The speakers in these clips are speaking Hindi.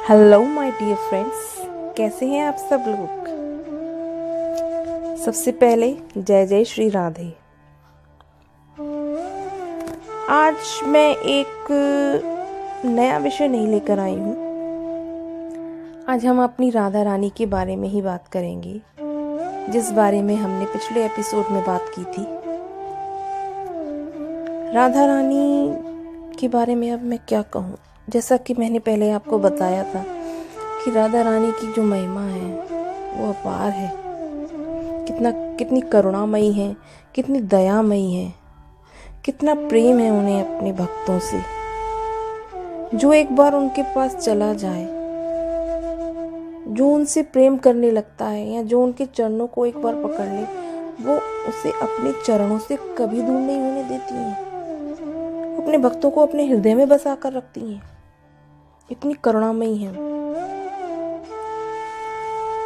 हेलो माय डियर फ्रेंड्स, कैसे हैं आप सब लोग। सबसे पहले जय जय श्री राधे। आज मैं एक नया विषय नहीं लेकर आई हूँ। आज हम अपनी राधा रानी के बारे में ही बात करेंगे, जिस बारे में हमने पिछले एपिसोड में बात की थी। राधा रानी के बारे में अब मैं क्या कहूँ। जैसा कि मैंने पहले आपको बताया था कि राधा रानी की जो महिमा है वो अपार है। कितनी करुणामयी है, कितनी दयामयी है, कितना प्रेम है उन्हें अपने भक्तों से। जो एक बार उनके पास चला जाए, जो उनसे प्रेम करने लगता है या जो उनके चरणों को एक बार पकड़ ले, वो उसे अपने चरणों से कभी दूर नहीं होने देती हैं। अपने भक्तों को अपने हृदय में बसा कर रखती हैं। इतनी करुणामयी है।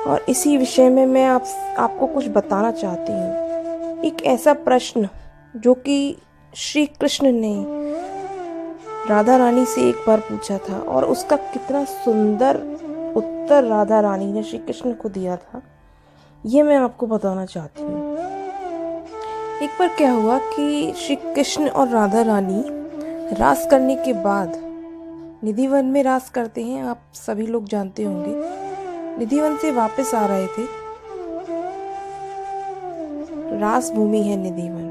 और इसी विषय में मैं आपको कुछ बताना चाहती हूँ। एक ऐसा प्रश्न जो कि श्री कृष्ण ने राधा रानी से एक बार पूछा था और उसका कितना सुंदर उत्तर राधा रानी ने श्री कृष्ण को दिया था, ये मैं आपको बताना चाहती हूँ। एक बार क्या हुआ कि श्री कृष्ण और राधा रानी रास करने के बाद निधिवन में रास करते हैं, आप सभी लोग जानते होंगे। निधिवन से वापस आ रहे थे। रास भूमि है निधिवन।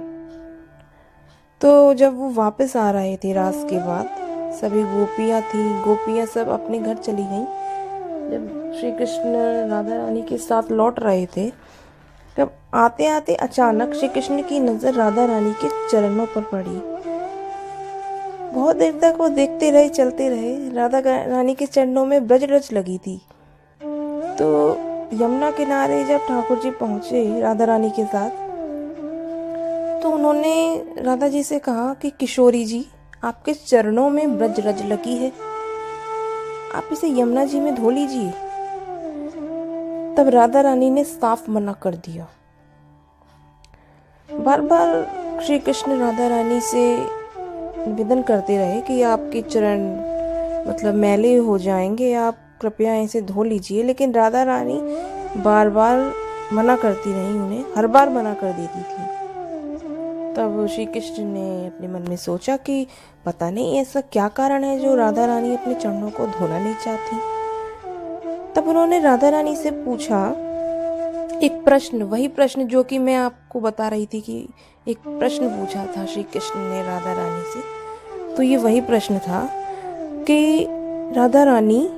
तो जब वो वापस आ रहे थे रास के बाद, सभी गोपियां सब अपने घर चली गईं। जब श्री कृष्ण राधा रानी के साथ लौट रहे थे, तब आते आते अचानक श्री कृष्ण की नजर राधा रानी के चरणों पर पड़ी। बहुत देर तक वो देखते रहे, चलते रहे। राधा रानी के चरणों में ब्रज रज लगी थी। तो यमुना किनारे जब ठाकुर जी पहुंचे राधा रानी के साथ, तो उन्होंने राधा जी से कहा कि किशोरी जी, आपके चरणों में ब्रज रज लगी है, आप इसे यमुना जी में धो लीजिए। तब राधा रानी ने साफ मना कर दिया। बार बार श्री कृष्ण राधा रानी से निवेदन करते रहे कि आपके चरण मैले हो जाएंगे, आप कृपया इसे धो लीजिए। लेकिन राधा रानी बार बार मना करती रही, उन्हें हर बार मना कर देती थी। तब श्री कृष्ण ने अपने मन में सोचा कि पता नहीं ऐसा क्या कारण है जो राधा रानी अपने चरणों को धोना नहीं चाहती। तब उन्होंने राधा रानी से पूछा एक प्रश्न, वही प्रश्न जो कि मैं आपको बता रही थी कि एक प्रश्न पूछा था श्री कृष्ण ने राधा रानी से। तो ये वही प्रश्न था कि राधा रानी,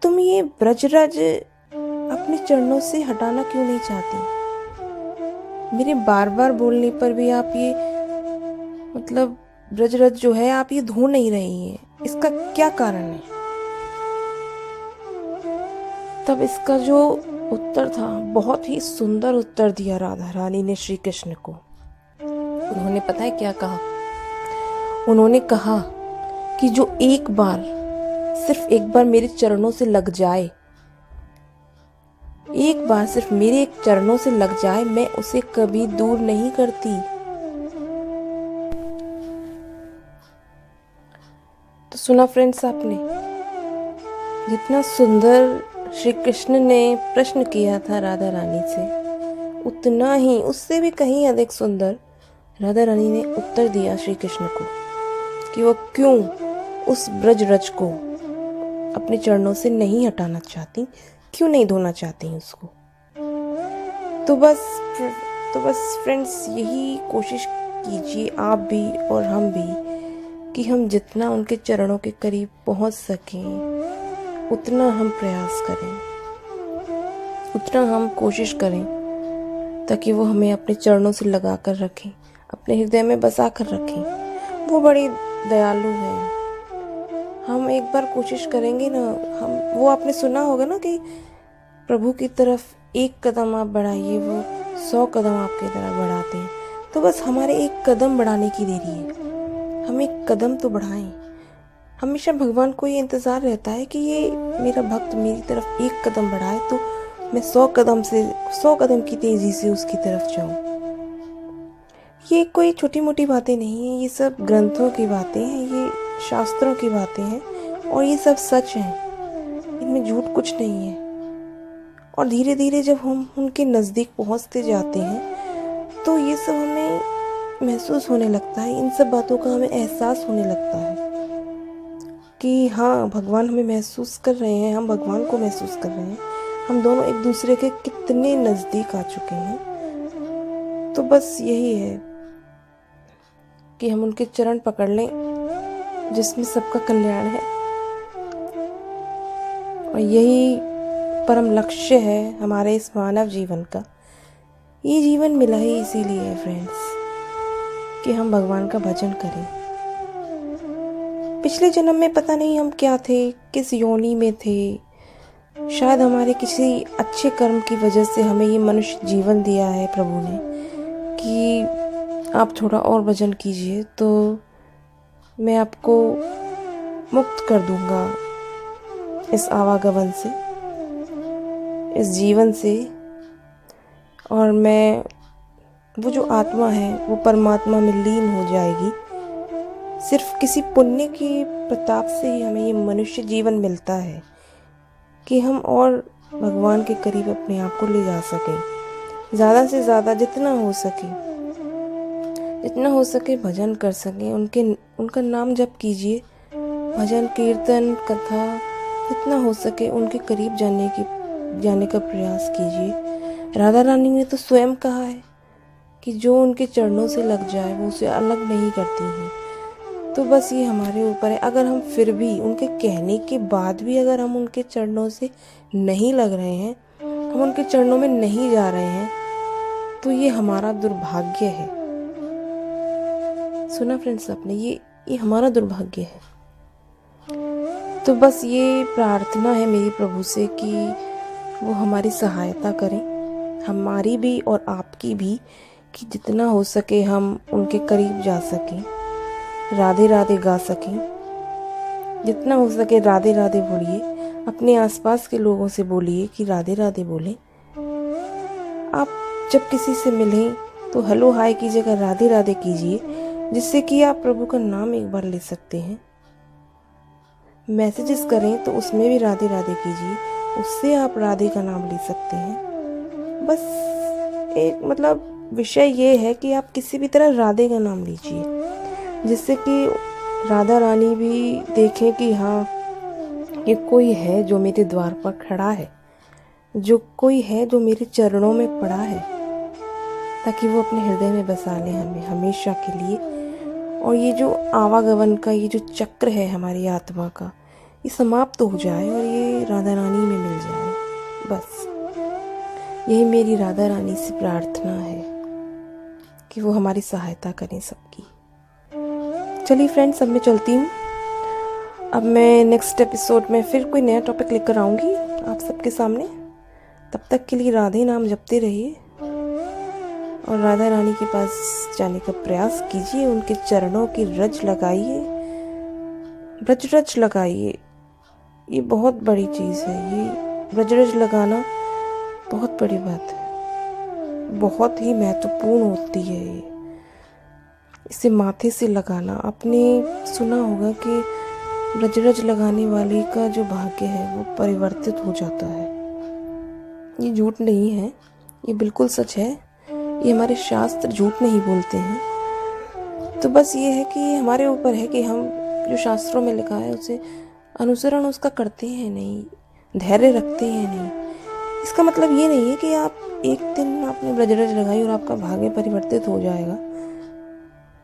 तुम ये ब्रजराज अपने चरणों से हटाना क्यों नहीं चाहती? मेरे बार बार बोलने पर भी आप ये ब्रजराज जो है आप ये धो नहीं रही हैं, इसका क्या कारण है? तब इसका जो उत्तर था, बहुत ही सुंदर उत्तर दिया राधा रानी ने श्री कृष्ण को। उन्होंने पता है क्या कहा? उन्होंने कहा कि जो एक बार, सिर्फ एक बार मेरे चरणों से लग जाए, एक बार सिर्फ मेरे चरणों से लग जाए, मैं उसे कभी दूर नहीं करती। तो सुना फ्रेंड्स आपने, जितना सुंदर श्री कृष्ण ने प्रश्न किया था राधा रानी से, उतना ही, उससे भी कहीं अधिक सुंदर राधा रानी ने उत्तर दिया श्री कृष्ण को कि वो क्यों उस ब्रज रज को अपने चरणों से नहीं हटाना चाहती, क्यों नहीं धोना चाहती उसको। तो बस फ्रेंड्स, यही कोशिश कीजिए आप भी और हम भी कि हम जितना उनके चरणों के करीब पहुंच सकें, उतना हम प्रयास करें, उतना हम कोशिश करें, ताकि वो हमें अपने चरणों से लगा कर रखें, अपने हृदय में बसा कर रखें। वो बड़ी दयालु है। हम एक बार कोशिश करेंगे ना, वो आपने सुना होगा ना कि प्रभु की तरफ एक कदम आप बढ़ाइए, वो 100 कदम आपकी तरफ बढ़ाते हैं। तो बस हमारे एक कदम बढ़ाने की देरी है। हम एक कदम तो बढ़ाएं। हमेशा भगवान को ये इंतजार रहता है कि ये मेरा भक्त मेरी तरफ एक कदम बढ़ाए तो मैं 100 कदम की तेजी से उसकी तरफ जाऊं। ये कोई छोटी मोटी बातें नहीं है, ये सब ग्रंथों की बातें हैं, ये शास्त्रों की बातें हैं। और ये सब सच है, इनमें झूठ कुछ नहीं है। और धीरे धीरे जब हम उनके नज़दीक पहुंचते जाते हैं तो ये सब हमें महसूस होने लगता है, इन सब बातों का हमें एहसास होने लगता है कि हाँ, भगवान हमें महसूस कर रहे हैं, हम भगवान को महसूस कर रहे हैं, हम दोनों एक दूसरे के कितने नज़दीक आ चुके हैं। तो बस यही है कि हम उनके चरण पकड़ लें जिसमें सबका कल्याण है, और यही परम लक्ष्य है हमारे इस मानव जीवन का। ये जीवन मिला ही इसीलिए है फ्रेंड्स कि हम भगवान का भजन करें। पिछले जन्म में पता नहीं हम क्या थे, किस योनि में थे, शायद हमारे किसी अच्छे कर्म की वजह से हमें ये मनुष्य जीवन दिया है प्रभु ने कि आप थोड़ा और भजन कीजिए तो मैं आपको मुक्त कर दूंगा इस आवागमन से, इस जीवन से, और मैं वो जो आत्मा है वो परमात्मा में लीन हो जाएगी। सिर्फ किसी पुण्य के प्रताप से ही हमें ये मनुष्य जीवन मिलता है कि हम और भगवान के करीब अपने आप को ले जा सकें। ज़्यादा से ज़्यादा जितना हो सके भजन कर सकें, उनका नाम जप कीजिए, भजन कीर्तन कथा जितना हो सके उनके करीब जाने का प्रयास कीजिए। राधा रानी ने तो स्वयं कहा है कि जो उनके चरणों से लग जाए वो उसे अलग नहीं करती हैं। तो बस ये हमारे ऊपर है, अगर हम फिर भी उनके कहने के बाद भी अगर हम उनके चरणों से नहीं लग रहे हैं, हम उनके चरणों में नहीं जा रहे हैं, तो ये हमारा दुर्भाग्य है। सुना फ्रेंड्स आपने, ये हमारा दुर्भाग्य है। तो बस ये प्रार्थना है मेरी प्रभु से कि वो हमारी सहायता करें, हमारी भी और आपकी भी, कि जितना हो सके हम उनके करीब जा सकें, राधे राधे गा सकें, जितना हो सके राधे राधे बोलिए, अपने आसपास के लोगों से बोलिए कि राधे राधे बोलें। आप जब किसी से मिलें तो हेलो हाय की जगह राधे राधे कीजिए, जिससे कि आप प्रभु का नाम एक बार ले सकते हैं। मैसेजेस करें तो उसमें भी राधे राधे कीजिए, उससे आप राधे का नाम ले सकते हैं। बस एक मतलब विषय ये है कि आप किसी भी तरह राधे का नाम लीजिए, जिससे कि राधा रानी भी देखें कि हाँ, ये कोई है जो मेरे द्वार पर खड़ा है, जो कोई है जो मेरे चरणों में पड़ा है, ताकि वो अपने हृदय में बसा ले हमें हमेशा के लिए। और ये जो आवागमन का ये जो चक्र है हमारी आत्मा का, ये समाप्त हो जाए और ये राधा रानी में मिल जाए। बस यही मेरी राधा रानी से प्रार्थना है कि वो हमारी सहायता करें सबकी। चलिए फ्रेंड्स, अब मैं चलती हूँ। अब मैं नेक्स्ट एपिसोड में फिर कोई नया टॉपिक लेकर आऊँगी आप सबके सामने। तब तक के लिए राधे नाम जपते रहिए और राधा रानी के पास जाने का प्रयास कीजिए, उनके चरणों की रज लगाइए, ब्रजरज लगाइए। ये बहुत बड़ी चीज़ है, ये ब्रजरज लगाना बहुत बड़ी बात है, बहुत ही महत्वपूर्ण होती है ये। इसे माथे से लगाना, आपने सुना होगा कि ब्रजरज लगाने वाले का जो भाग्य है वो परिवर्तित हो जाता है। ये झूठ नहीं है, ये बिल्कुल सच है। ये हमारे शास्त्र झूठ नहीं बोलते हैं। तो बस ये है कि हमारे ऊपर है कि हम जो शास्त्रों में लिखा है उसे अनुसरण उसका करते हैं नहीं, धैर्य रखते हैं नहीं। इसका मतलब ये नहीं है कि आप एक दिन आपने ब्रजरज लगाई और आपका भाग्य परिवर्तित हो जाएगा।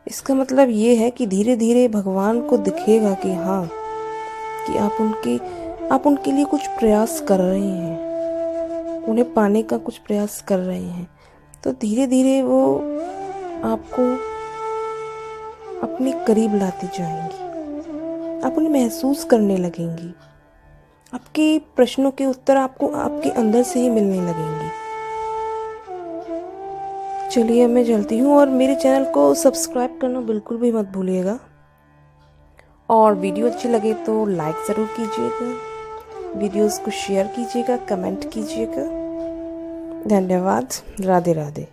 इसका मतलब ये है कि धीरे धीरे भगवान को दिखेगा कि हाँ, कि आप उनके लिए कुछ प्रयास कर रहे हैं, उन्हें पाने का कुछ प्रयास कर रहे हैं। तो धीरे धीरे वो आपको अपने करीब लाते जाएंगी, आप उन्हें महसूस करने लगेंगी, आपके प्रश्नों के उत्तर आपको आपके अंदर से ही मिलने लगेंगे। चलिए मैं चलती हूँ, और मेरे चैनल को सब्सक्राइब करना बिल्कुल भी मत भूलिएगा, और वीडियो अच्छी लगे तो लाइक ज़रूर कीजिएगा, वीडियोस को शेयर कीजिएगा, कमेंट कीजिएगा। धन्यवाद। राधे राधे।